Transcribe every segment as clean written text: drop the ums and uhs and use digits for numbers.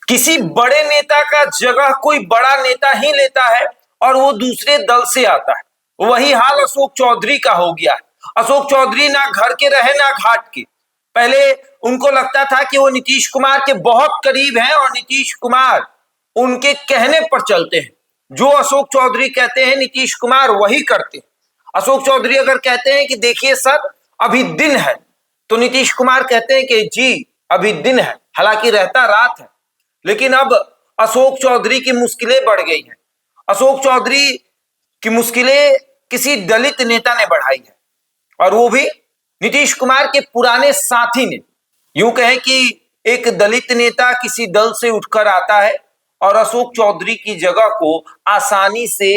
किसी बड़े नेता का जगह कोई बड़ा नेता ही लेता है और वो दूसरे दल से आता है। वही हाल अशोक चौधरी का हो गया है। अशोक चौधरी ना घर के रहे ना घाट के। पहले उनको लगता था कि वो नीतीश कुमार के बहुत करीब हैं और नीतीश कुमार उनके कहने पर चलते हैं। जो अशोक चौधरी कहते हैं नीतीश कुमार वही करते हैं। अशोक चौधरी अगर कहते हैं कि देखिए सर अभी दिन है, तो नीतीश कुमार कहते हैं कि जी अभी दिन है, हालांकि रहता रात है। लेकिन अब अशोक चौधरी की मुश्किलें बढ़ गई हैं। अशोक चौधरी की मुश्किलें किसी दलित नेता ने बढ़ाई है, और वो भी नीतीश कुमार के पुराने साथी ने। यूं कहें कि एक दलित नेता किसी दल से उठकर आता है और अशोक चौधरी की जगह को आसानी से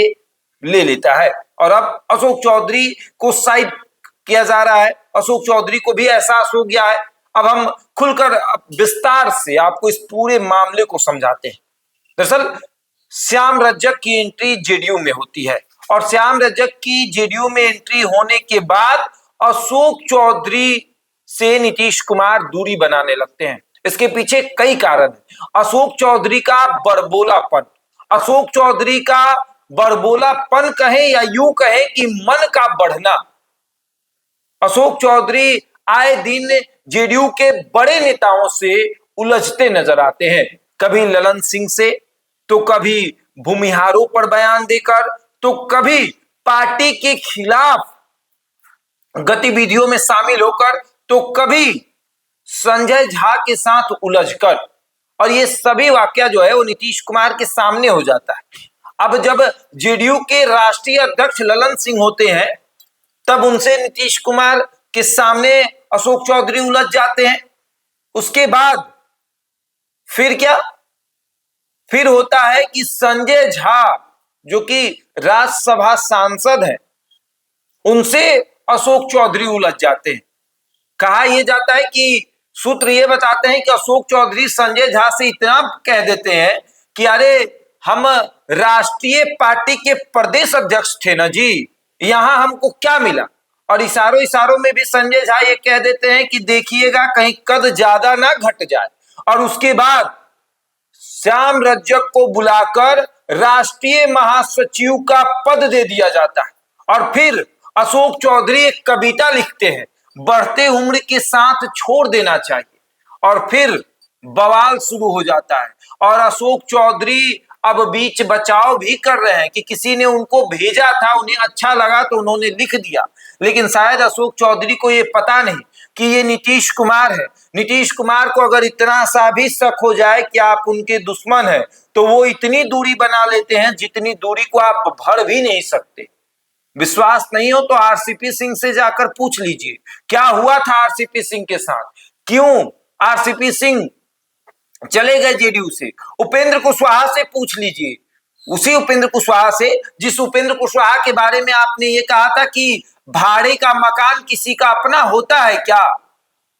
ले लेता है, और अब अशोक चौधरी को साइड किया जा रहा है। अशोक चौधरी को भी एहसास हो गया है। अब हम खुलकर विस्तार से आपको इस पूरे मामले को समझाते हैं। दरअसल श्याम रजक की एंट्री जेडीयू में होती है, और श्याम रजक की जेडीयू में एंट्री होने के बाद अशोक चौधरी से नीतीश कुमार दूरी बनाने लगते हैं। इसके पीछे कई कारण हैं। अशोक चौधरी का बड़बोलापन, अशोक चौधरी का बड़बोलापन कहें या यूं कहें कि मन का बढ़ना। अशोक चौधरी आए दिन जेडीयू के बड़े नेताओं से उलझते नजर आते हैं। कभी ललन सिंह से, तो कभी भूमिहारों पर बयान देकर, तो कभी पार्टी के खिलाफ गतिविधियों में शामिल होकर, तो कभी संजय झा के साथ उलझकर। और ये सभी वाकया जो है वो नीतीश कुमार के सामने हो जाता है। अब जब जेडीयू के राष्ट्रीय अध्यक्ष ललन सिंह होते हैं, तब उनसे नीतीश कुमार के सामने अशोक चौधरी उलझ जाते हैं। उसके बाद फिर क्या, फिर होता है कि संजय झा जो कि राज्यसभा सांसद हैं, उनसे अशोक चौधरी उलझ जाते हैं। कहा यह जाता है कि सूत्र ये बताते हैं कि अशोक चौधरी संजय झा से इतना कह देते हैं कि अरे हम राष्ट्रीय पार्टी के प्रदेश अध्यक्ष थे ना जी, यहां हमको क्या मिला। और इशारों इशारों में भी संजय झा ये कह देते हैं कि देखिएगा कहीं कद ज्यादा ना घट जाए। और उसके बाद श्याम रजक को बुलाकर राष्ट्रीय महासचिव का पद दे दिया जाता है। और फिर अशोक चौधरी एक कविता लिखते हैं, बढ़ते उम्र के साथ छोड़ देना चाहिए। और फिर बवाल शुरू हो जाता है, और अशोक चौधरी अब बीच बचाव भी कर रहे हैं कि किसी ने उनको भेजा था, उन्हें अच्छा लगा तो उन्होंने लिख दिया। लेकिन शायद अशोक चौधरी को यह पता नहीं कि ये नीतीश कुमार है। नीतीश कुमार को अगर इतना सा भी शक हो जाए कि आप उनके दुश्मन हैं, तो वो इतनी दूरी बना लेते हैं जितनी दूरी को आप भर भी नहीं सकते। विश्वास नहीं हो तो आरसीपी सिंह से जाकर पूछ लीजिए क्या हुआ था आरसीपी सिंह के साथ, क्यों आरसीपी सिंह चले गए जेडीयू से। उपेंद्र कुशवाहा से पूछ लीजिए, उसी उपेंद्र कुशवाहा से जिस उपेंद्र कुशवाहा के बारे में आपने ये कहा था कि भाड़े का मकान किसी का अपना होता है क्या,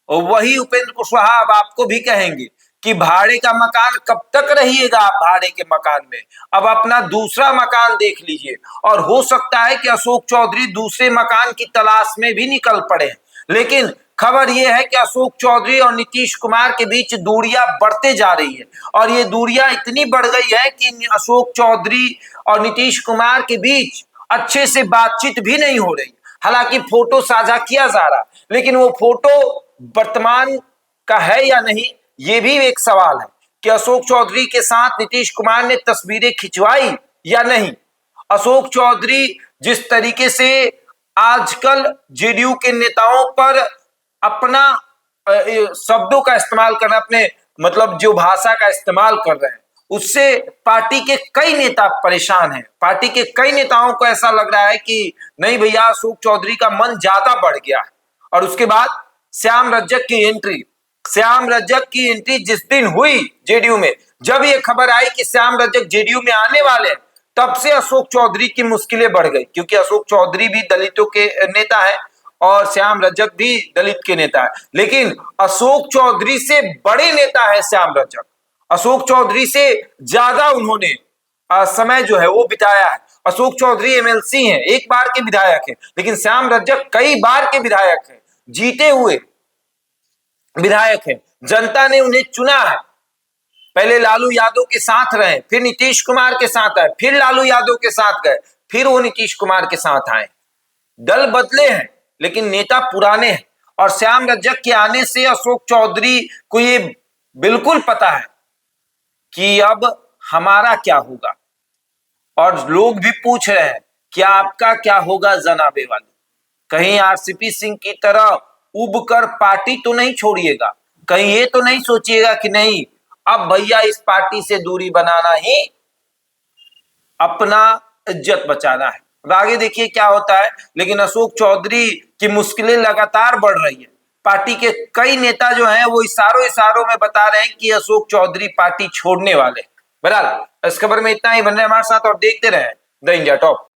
और वही उपेंद्र कुशवाहा अब आपको भी कहेंगे कि भाड़े का मकान कब तक रहिएगा आप भाड़े के मकान में, अब अपना दूसरा मकान देख लीजिए। और हो सकता है कि अशोक चौधरी दूसरे मकान की तलाश में भी निकल पड़े। लेकिन खबर यह है कि अशोक चौधरी और नीतीश कुमार के बीच दूरियां बढ़ते जा रही है, और ये दूरियां इतनी बढ़ गई है कि अशोक चौधरी और नीतीश कुमार के बीच अच्छे से बातचीत भी नहीं हो रही। हालांकि फोटो साझा किया जा रहा, लेकिन वो फोटो वर्तमान का है या नहीं, ये भी एक सवाल है कि अशोक चौधरी के साथ नीतीश कुमार ने तस्वीरें खिंचवाई या नहीं। अशोक चौधरी जिस तरीके से आजकल जेडीयू के नेताओं पर अपना शब्दों का इस्तेमाल कर रहे हैं, अपने मतलब जो भाषा का इस्तेमाल कर रहे हैं, उससे पार्टी के कई नेता परेशान हैं। पार्टी के कई नेताओं को ऐसा लग रहा है कि नहीं भैया अशोक चौधरी का मन ज्यादा बढ़ गया है। और उसके बाद श्याम रजक की एंट्री, श्याम रजक की एंट्री जिस दिन हुई जेडीयू में, जब ये खबर आई कि श्याम रजक जेडीयू में आने वाले हैं, तब से अशोक चौधरी की मुश्किलें बढ़ गई। क्योंकि अशोक चौधरी भी दलितों के नेता है और श्याम रजक भी दलित के नेता है, लेकिन अशोक चौधरी से बड़े नेता है श्याम रजक। अशोक चौधरी से ज्यादा उन्होंने समय जो है वो बिताया है। अशोक चौधरी एमएलसी हैं, एक बार के विधायक हैं, लेकिन श्याम रजक कई बार के विधायक हैं, जीते हुए विधायक हैं। जनता ने उन्हें चुना है। पहले लालू यादव के साथ रहे, फिर नीतीश कुमार के साथ आए, फिर लालू यादव के साथ गए, फिर वो नीतीश कुमार के साथ आए। दल बदले हैं लेकिन नेता पुराने हैं। और श्याम रजक के आने से अशोक चौधरी को ये बिल्कुल पता है कि अब हमारा क्या होगा। और लोग भी पूछ रहे हैं कि आपका क्या होगा जनाबे वाले, कहीं आरसीपी सिंह की तरह उब कर पार्टी तो नहीं छोड़िएगा, कहीं ये तो नहीं सोचिएगा कि नहीं अब भैया इस पार्टी से दूरी बनाना ही अपना इज्जत बचाना है। अब आगे देखिए क्या होता है। लेकिन अशोक चौधरी की मुश्किलें लगातार बढ़ रही है। पार्टी के कई नेता जो हैं वो इशारों इशारों में बता रहे हैं कि अशोक चौधरी पार्टी छोड़ने वाले। बहरहाल इस खबर में इतना ही। बन रहे हमारे साथ और देखते रहे द इंडिया टॉप।